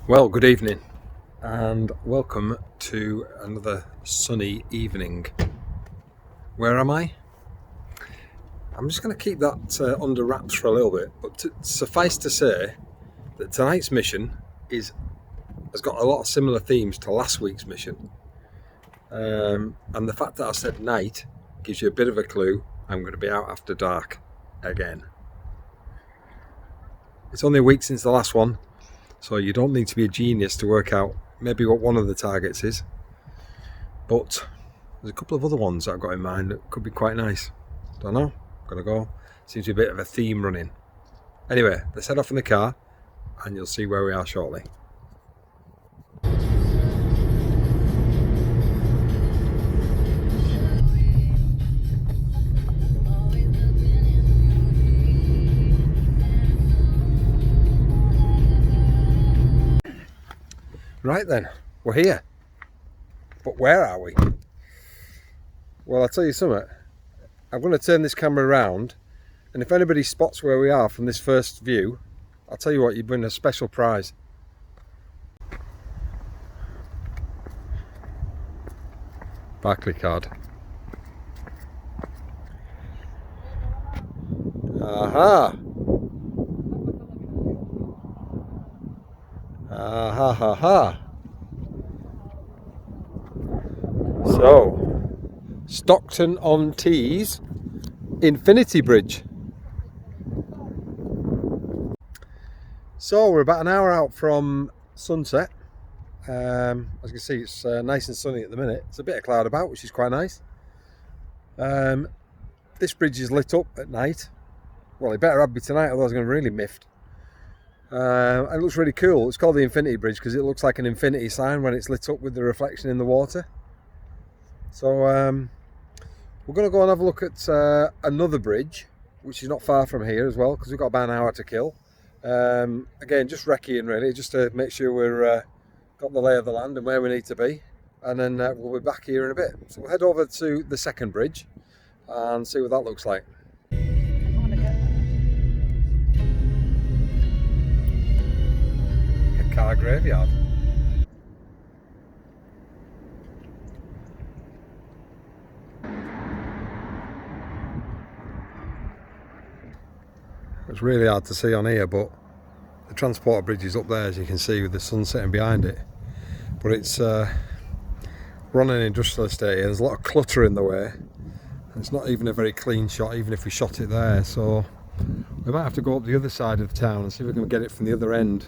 Well, good evening and welcome to another sunny evening. Where am I? I'm just going to keep that under wraps for a little bit, but suffice to say that tonight's mission has got a lot of similar themes to last week's mission. And the fact that I said night gives you a bit of a clue. I'm going to be out after dark again. It's only a week since the last one, so you don't need to be a genius to work out maybe what one of the targets is. But there's a couple of other ones that I've got in mind that could be quite nice. Don't know. Gonna go. Seems to be a bit of a theme running. Anyway, let's head off in the car and you'll see where we are shortly. Right then, we're here. But where are we? Well, I'll tell you something. I'm going to turn this camera around, and if anybody spots where we are from this first view, I'll tell you what, you'd win a special prize. Barclaycard. Aha! Aha ha ha. So, Stockton-on-Tees Infinity Bridge. So we're about an hour out from sunset. As you can see, it's nice and sunny at the minute. It's a bit of cloud about, which is quite nice. This bridge is lit up at night. Well, it better have me tonight, otherwise I'm going to really miffed. It looks really cool. It's called the Infinity Bridge because it looks like an infinity sign when it's lit up with the reflection in the water. So we're going to go and have a look at another bridge, which is not far from here as well, because we've got about an hour to kill. Again, just recceing really, just to make sure we're got the lay of the land and where we need to be, and then we'll be back here in a bit. So we'll head over to the second bridge and see what that looks like. Car graveyard. It's really hard to see on here, but the transporter bridge is up there, as you can see, with the sun setting behind it. But it's we're on an industrial estate here. There's a lot of clutter in the way. It's not even a very clean shot, even if we shot it there. So we might have to go up the other side of town and see if we can get it from the other end.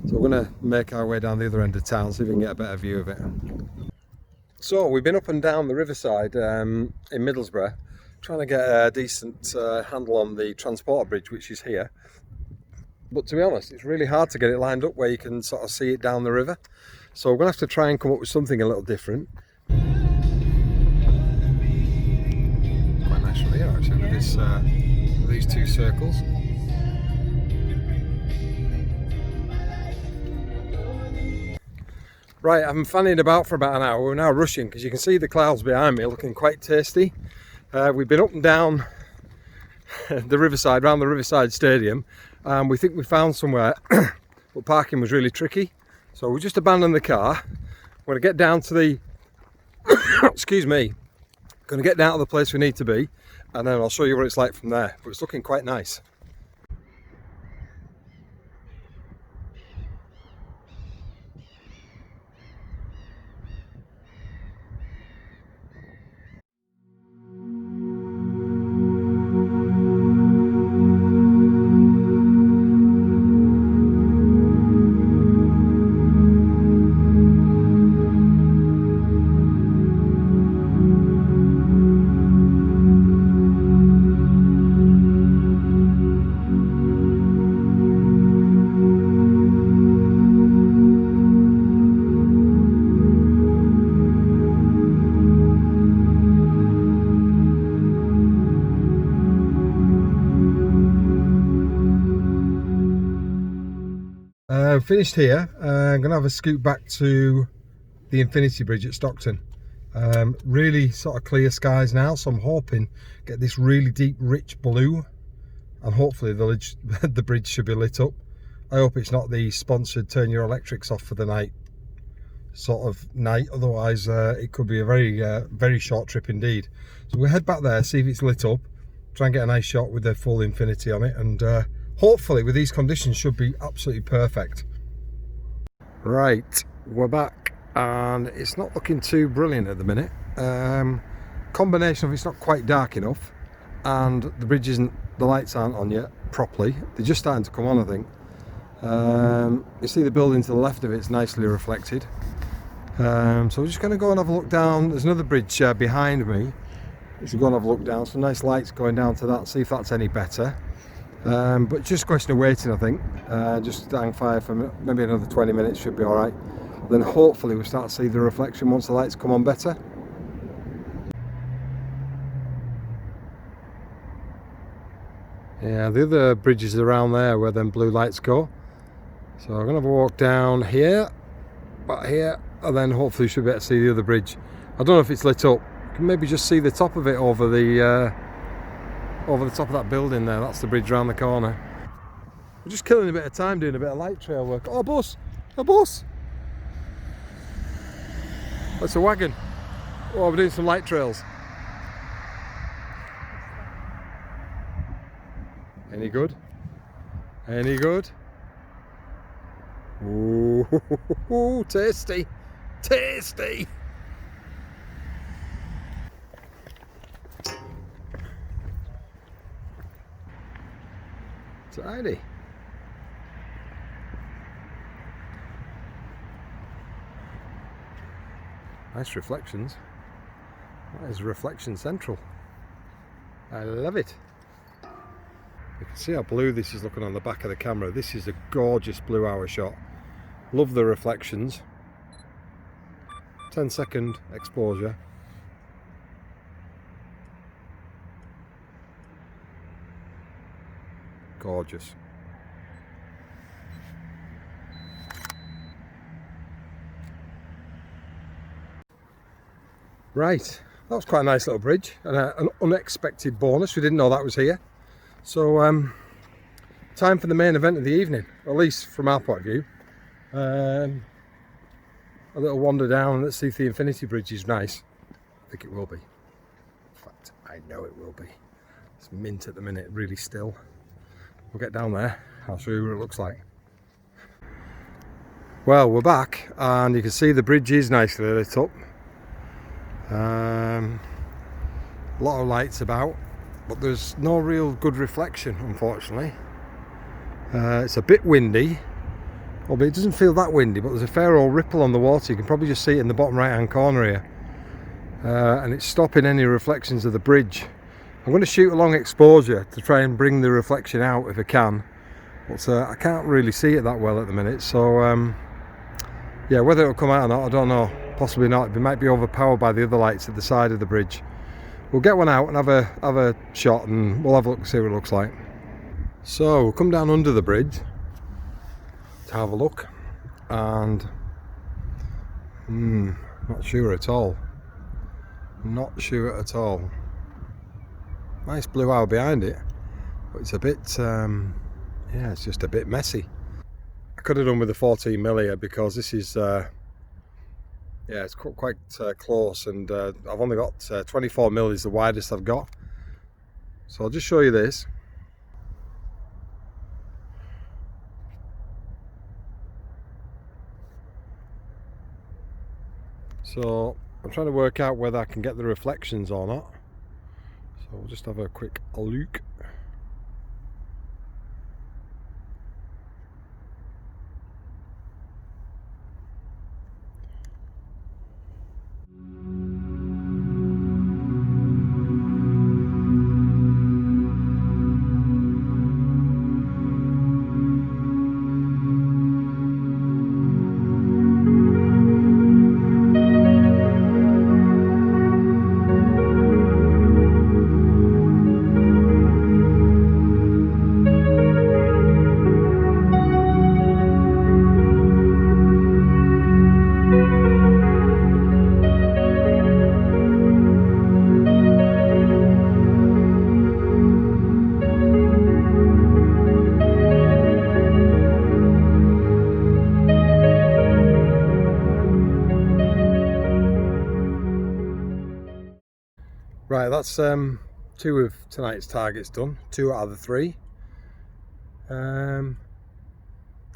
So we're going to make our way down the other end of town, see if we can get a better view of it. So we've been up and down the riverside in Middlesbrough, trying to get a decent handle on the transporter bridge, which is here. But to be honest, it's really hard to get it lined up where you can sort of see it down the river. So we're going to have to try and come up with something a little different. Quite nice from here actually, with this, these two circles. Right, I've been fanning about for about an hour. We're now rushing because you can see the clouds behind me looking quite tasty. We've been up and down the riverside, around the Riverside Stadium, and we think we found somewhere, but parking was really tricky. So we just abandoned the car. We're going to get down to the, excuse me, going to get down to the place we need to be, and then I'll show you what it's like from there. But it's looking quite nice. Finished here. I'm going to have a scoot back to the Infinity Bridge at Stockton. Really sort of clear skies now, so I'm hoping get this really deep rich blue, and hopefully the bridge should be lit up. I hope it's not the sponsored turn your electrics off for the night sort of night, otherwise it could be a very short trip indeed. So we'll head back there, see if it's lit up, try and get a nice shot with the full infinity on it, and hopefully with these conditions should be absolutely perfect. Right, we're back and it's not looking too brilliant at the minute. Combination of it's not quite dark enough and the bridge isn't, the lights aren't on yet properly. They're just starting to come on, I think. You see the building to the left of it's nicely reflected. So we're just going to go and have a look down. There's another bridge behind me. Let's go and have a look down. Some nice lights going down to that, see if that's any better. But just a question of waiting, I think. Just hang fire for maybe another 20 minutes, should be alright. Then hopefully we'll start to see the reflection once the lights come on better. Yeah, the other bridges around there where them blue lights go. So I'm going to have a walk down here, back here, and then hopefully we should be able to see the other bridge. I don't know if it's lit up. You can maybe just see the top of it over the top of that building there. That's the bridge round the corner. We're just killing a bit of time doing a bit of light trail work. Oh, a bus! A bus! That's a wagon. Oh, we're doing some light trails. Any good? Any good? Ooh, tasty! Tasty! Tidy. Nice reflections. That is Reflection Central. I love it. You can see how blue this is looking on the back of the camera. This is a gorgeous blue hour shot. Love the reflections. 10-second exposure. Gorgeous. Right, that was quite a nice little bridge and an unexpected bonus. We didn't know that was here. So time for the main event of the evening, at least from our point of view. A little wander down. Let's see if the Infinity Bridge is nice. I think it will be. In fact, I know it will be. It's mint at the minute, really still. We'll get down there. I'll show you what it looks like. Well, we're back and you can see the bridge is nicely lit up. A lot of lights about, but there's no real good reflection, unfortunately. It's a bit windy, albeit it doesn't feel that windy, but there's a fair old ripple on the water. You can probably just see it in the bottom right hand corner here, and it's stopping any reflections of the bridge. I'm going to shoot a long exposure to try and bring the reflection out if I can, but I can't really see it that well at the minute. So yeah, whether it'll come out or not, I don't know. Possibly not. It might be overpowered by the other lights at the side of the bridge. We'll get one out and have a shot, and we'll have a look and see what it looks like. So we'll come down under the bridge to have a look, and not sure at all. Not sure at all. Nice blue hour behind it, but it's a bit yeah, it's just a bit messy. I could have done with a 14mm here because this is yeah, it's quite close, and I've only got 24mm is the widest I've got. So I'll just show you this. So I'm trying to work out whether I can get the reflections or not. So we'll just have a quick look. that's 2 of tonight's targets done, 2 out of the 3. The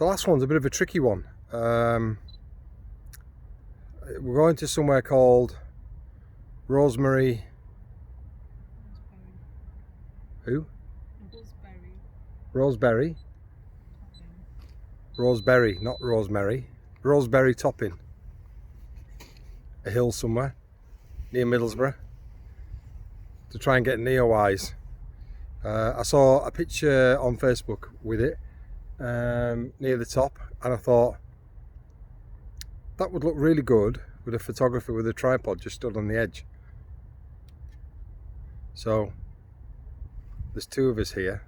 last one's a bit of a tricky one. We're going to somewhere called Rosemary. Who? Roseberry. Roseberry, not Rosemary. Roseberry Topping. A hill somewhere near Middlesbrough, to try and get Neowise. I saw a picture on Facebook with it near the top, and I thought that would look really good with a photographer with a tripod just stood on the edge. So there's 2 of us here.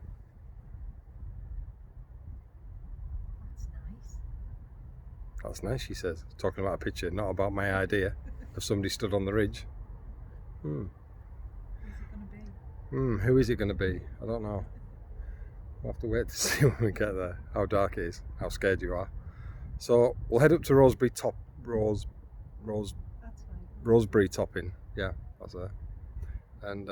That's nice, she says. Talking about a picture, not about my idea of somebody stood on the ridge. Who is it going to be? I don't know. We'll have to wait to see when we get there, how dark it is, how scared you are. So we'll head up to Roseberry Topping. Yeah, that's there. And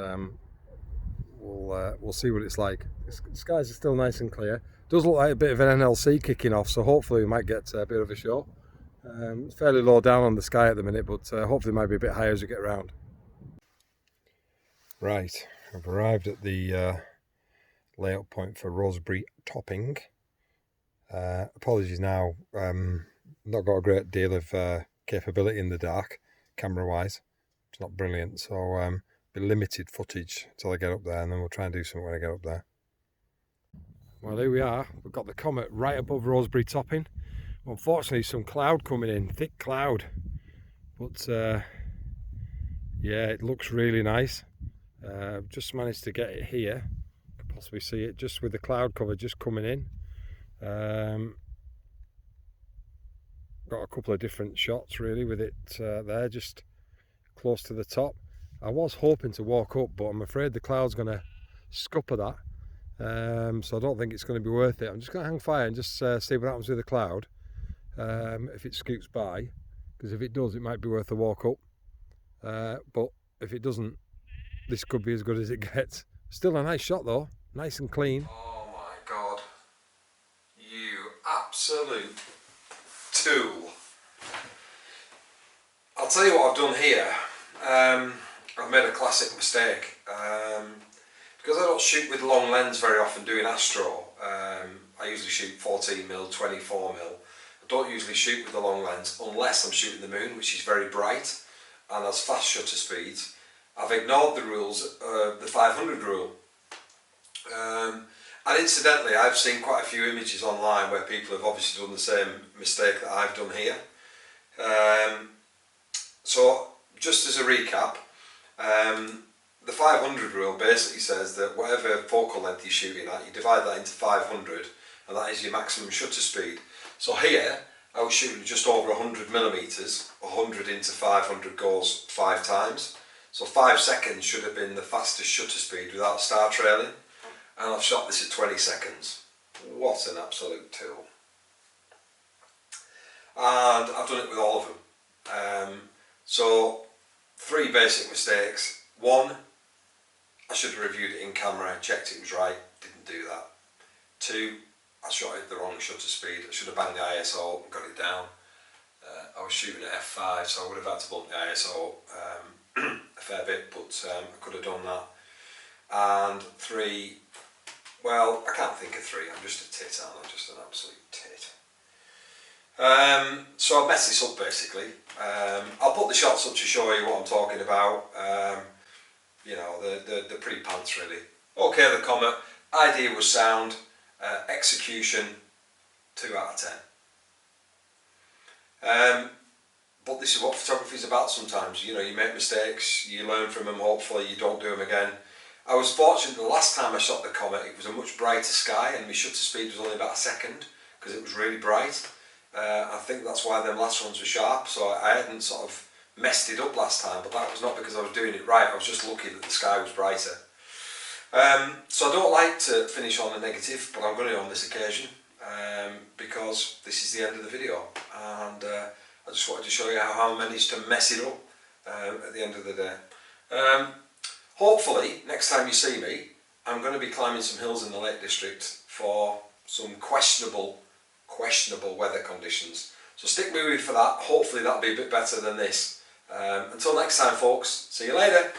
we'll see what it's like. The skies are still nice and clear. Does look like a bit of an NLC kicking off, so hopefully we might get a bit of a show. It's fairly low down on the sky at the minute, but hopefully it might be a bit higher as we get around. Right, I've arrived at the layout point for Roseberry Topping. Apologies now, not got a great deal of capability in the dark, camera wise. It's not brilliant, so be limited footage until I get up there, and then we'll try and do something when I get up there. Well, here we are. We've got the Comet right above Roseberry Topping. Unfortunately, some cloud coming in, thick cloud. But yeah, it looks really nice. Just managed to get it here. Could possibly see it just with the cloud cover just coming in. Got a couple of different shots really with it there, just close to the top. I was hoping to walk up, but I'm afraid the cloud's going to scupper that. So I don't think it's going to be worth it. I'm just going to hang fire and just see what happens with the cloud, if it scoots by, because if it does it might be worth a walk up, but if it doesn't, this could be as good as it gets. Still a nice shot though, nice and clean. Oh my god, you absolute tool. I'll tell you what I've done here. I've made a classic mistake. Because I don't shoot with long lens very often doing astro, I usually shoot 14mm, 24mm. I don't usually shoot with the long lens unless I'm shooting the moon, which is very bright and has fast shutter speeds. I've ignored the rules, the 500 rule. And incidentally, I've seen quite a few images online where people have obviously done the same mistake that I've done here. So just as a recap, the 500 rule basically says that whatever focal length you're shooting at, you divide that into 500, and that is your maximum shutter speed. So here, I was shooting just over 100mm, 100 into 500 goes 5 times. So 5 seconds should have been the fastest shutter speed without star trailing, and I've shot this at 20 seconds. What an absolute tool. And I've done it with all of them. So 3 basic mistakes. 1, I should have reviewed it in camera, checked it was right, didn't do that. 2, I shot it at the wrong shutter speed. I should have banged the ISO and got it down. I was shooting at f5, so I would have had to bump the ISO a fair bit, but I could have done that. And 3, well, I can't think of 3, I'm just a tit, aren't I? Just an absolute tit. So I messed this up basically. I'll put the shots up to show you what I'm talking about. You know, the pre-pants really. Okay, the Comet, idea was sound, execution 2 out of 10. But this is what photography is about sometimes. You know, you make mistakes, you learn from them, hopefully you don't do them again. I was fortunate the last time I shot the Comet, it was a much brighter sky and my shutter speed was only about a second because it was really bright. I think that's why them last ones were sharp, so I hadn't sort of messed it up last time, but that was not because I was doing it right, I was just lucky that the sky was brighter. So I don't like to finish on a negative, but I'm going to on this occasion, because this is the end of the video, and I just wanted to show you how I managed to mess it up at the end of the day. hopefully next time you see me, I'm going to be climbing some hills in the Lake District for some questionable weather conditions. So stick with me for that. Hopefully that'll be a bit better than this. Until next time, folks, see you later.